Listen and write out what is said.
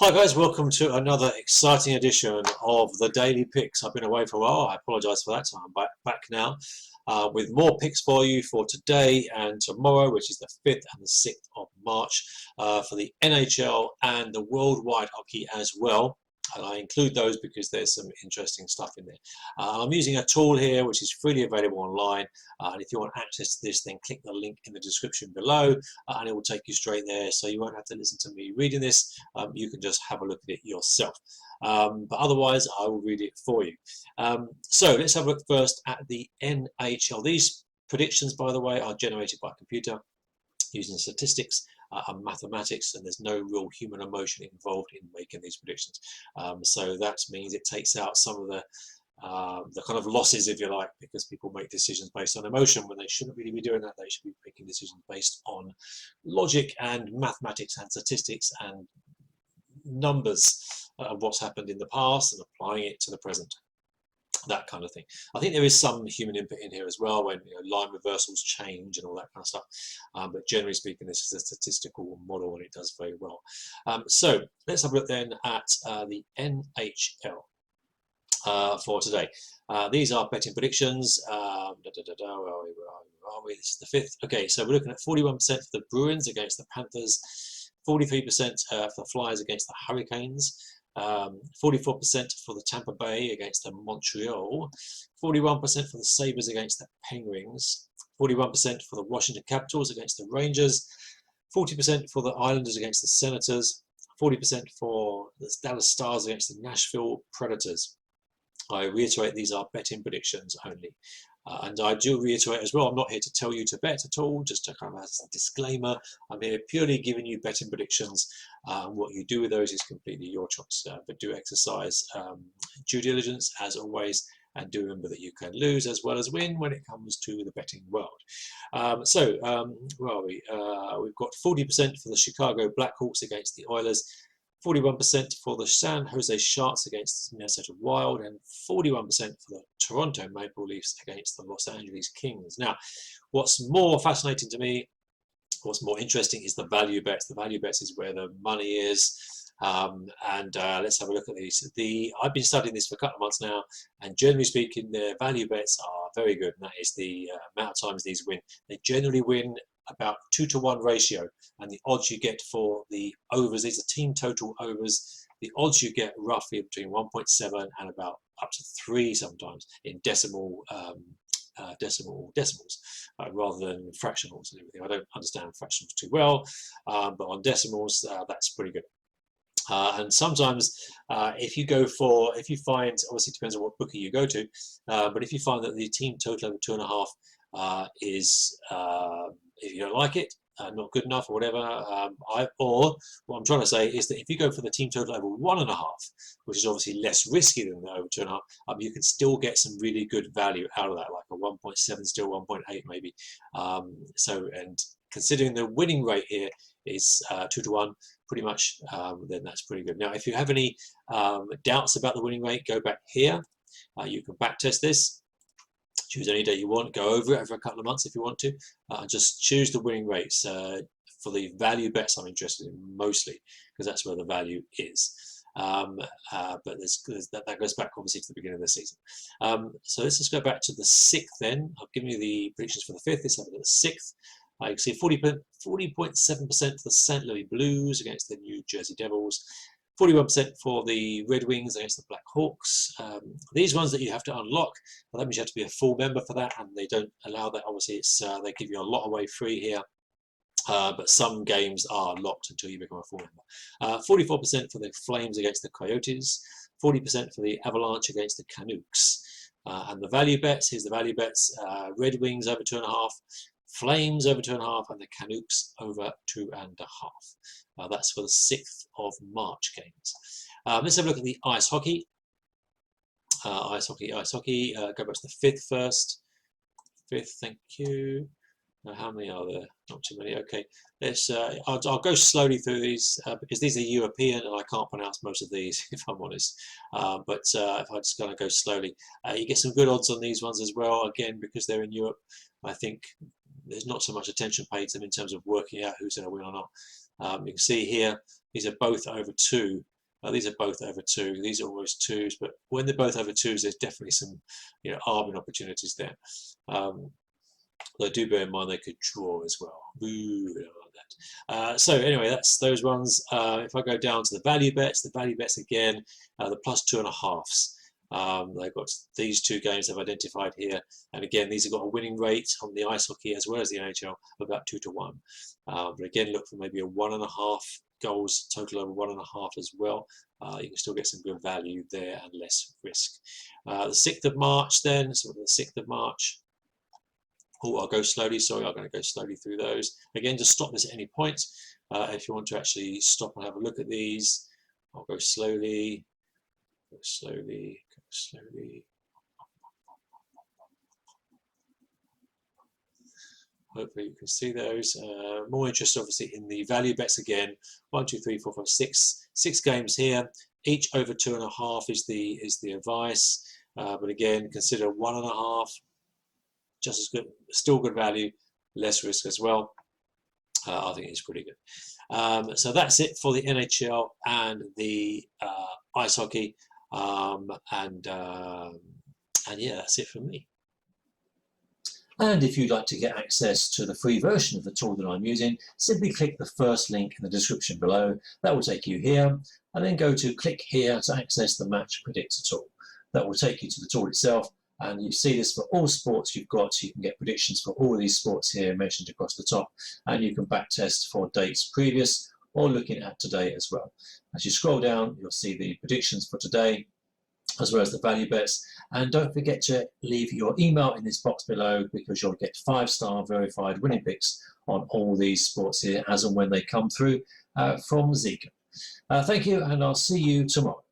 Hi guys, welcome to another exciting edition of the Daily Picks. I've been away for a while, I apologise for that, so I'm back now with more picks for you for today and tomorrow, which is the 5th and the 6th of March for the NHL and the worldwide hockey as well. And I include those because there's some interesting stuff in there. I'm using a tool here which is freely available online, and if you want access to this, then click the link in the description below, and it will take you straight there, so you won't have to listen to me reading this. You can just have a look at it yourself. But otherwise, I will read it for you. So let's have a look first at the NHL. These predictions, by the way, are generated by computer using statistics and mathematics, and there's no real human emotion involved in making these predictions. So that means it takes out some of the kind of losses, if you like, because people make decisions based on emotion when they shouldn't really be doing that. They should be making decisions based on logic and mathematics and statistics and numbers of what's happened in the past and applying it to the present. That kind of thing. I think there is some human input in here as well when line reversals change and all that kind of stuff. But generally speaking, this is a statistical model and it does very well. So let's have a look then at the NHL for today. These are betting predictions. Where are we? This is the 5th. Okay, so we're looking at 41% for the Bruins against the Panthers, 43% for the Flyers against the Hurricanes, 44% for the Tampa Bay against the Montreal, 41% for the Sabres against the Penguins, 41% for the Washington Capitals against the Rangers, 40% for the Islanders against the Senators, 40% for the Dallas Stars against the Nashville Predators. I reiterate, these are betting predictions only. And I do reiterate as well, I'm not here to tell you to bet at all, just to kind of as a disclaimer. I'm here purely giving you betting predictions. What you do with those is completely your choice. But do exercise due diligence as always, and do remember that you can lose as well as win when it comes to the betting world. Where are we? We've got 40% for the Chicago Blackhawks against the Oilers, 41% for the San Jose Sharks against the Minnesota Wild, and 41% for the Toronto Maple Leafs against the Los Angeles Kings. Now, what's more fascinating to me, what's more interesting, is the value bets. The value bets is where the money is. Let's have a look at these. I've been studying this for a couple of months now, and generally speaking, the value bets are very good, and that is the amount of times these win. They generally win about 2-to-1 ratio, and the odds you get for the overs, these are team total overs, the odds you get roughly between 1.7 and about up to 3 sometimes in decimals rather than fractionals and everything. I don't understand fractionals too well, but on decimals that's pretty good. And sometimes if you find, obviously it depends on what bookie you go to, but if you find that the team total over 2.5 is, if you don't like it, not good enough or whatever, or what I'm trying to say is that if you go for the team total over 1.5, which is obviously less risky than the over 2.5, you can still get some really good value out of that, like a 1.7, still 1.8 maybe. And considering the winning rate here is 2-to-1, pretty much, then that's pretty good. Now, if you have any doubts about the winning rate, go back here. You can backtest this. Choose any date you want, go over it over a couple of months if you want to, and just choose the winning rates. For the value bets I'm interested in mostly, because that's where the value is. But that goes back obviously to the beginning of the season. So let's just go back to the 6th then. I've given you the predictions for the 5th, let's have a look at the 6th. You can see 40.7% for the St. Louis Blues against the New Jersey Devils, 41% for the Red Wings against the Black Hawks. These ones that you have to unlock, well, that means you have to be a full member for that, and they don't allow that. Obviously, they give you a lot away free here, but some games are locked until you become a full member. 44% for the Flames against the Coyotes, 40% for the Avalanche against the Canucks. And the value bets, here's the value bets, Red Wings over 2.5, Flames over 2.5, and the Canucks over 2.5. That's for the 6th of March games. Let's have a look at the ice hockey. Ice hockey. Go back to the 5th first. 5th, thank you. How many are there? Not too many. Okay, let's. I'll go slowly through these because these are European and I can't pronounce most of these, if I'm honest. But if I just kind of go slowly, you get some good odds on these ones as well. Again, because they're in Europe, I think there's not so much attention paid to them in terms of working out who's going to win or not. You can see here, these are both over 2. These are both over 2. These are almost 2s, but when they're both over 2s, there's definitely some, arbing opportunities there. Though do bear in mind they could draw as well. Ooh, I don't like that. So anyway, that's those ones. If I go down to the value bets again, the +2.5s. They've got these 2 games they've identified here, and again these have got a winning rate on the ice hockey as well as the NHL of about 2-1. But again, look for maybe a 1.5 goals total over 1.5 as well. You can still get some good value there and less risk. The 6th of March then, so the 6th of March. Oh, I'll go slowly. Sorry, I'm going to go slowly through those. Again, just stop this at any point. If you want to actually stop and have a look at these, I'll go slowly, go slowly, go slowly. Hopefully you can see those. More interest obviously in the value bets again. 1, 2, 3, 4, 5, 6. 6 games here. Each over 2.5 is the advice. But again, consider 1.5. Just as good, still good value, less risk as well. I think it's pretty good. So that's it for the NHL and the ice hockey, and yeah, that's it from me. And if you'd like to get access to the free version of the tool that I'm using, simply click the first link in the description below. That will take you here, and then go to click here to access the Match Predictor tool. That will take you to the tool itself. And you see this for all sports you've got, so you can get predictions for all of these sports here mentioned across the top, and you can backtest for dates previous or looking at today as well. As you scroll down, you'll see the predictions for today, as well as the value bets. And don't forget to leave your email in this box below, because you'll get 5-star verified winning picks on all these sports here as and when they come through from Zika. Thank you, and I'll see you tomorrow.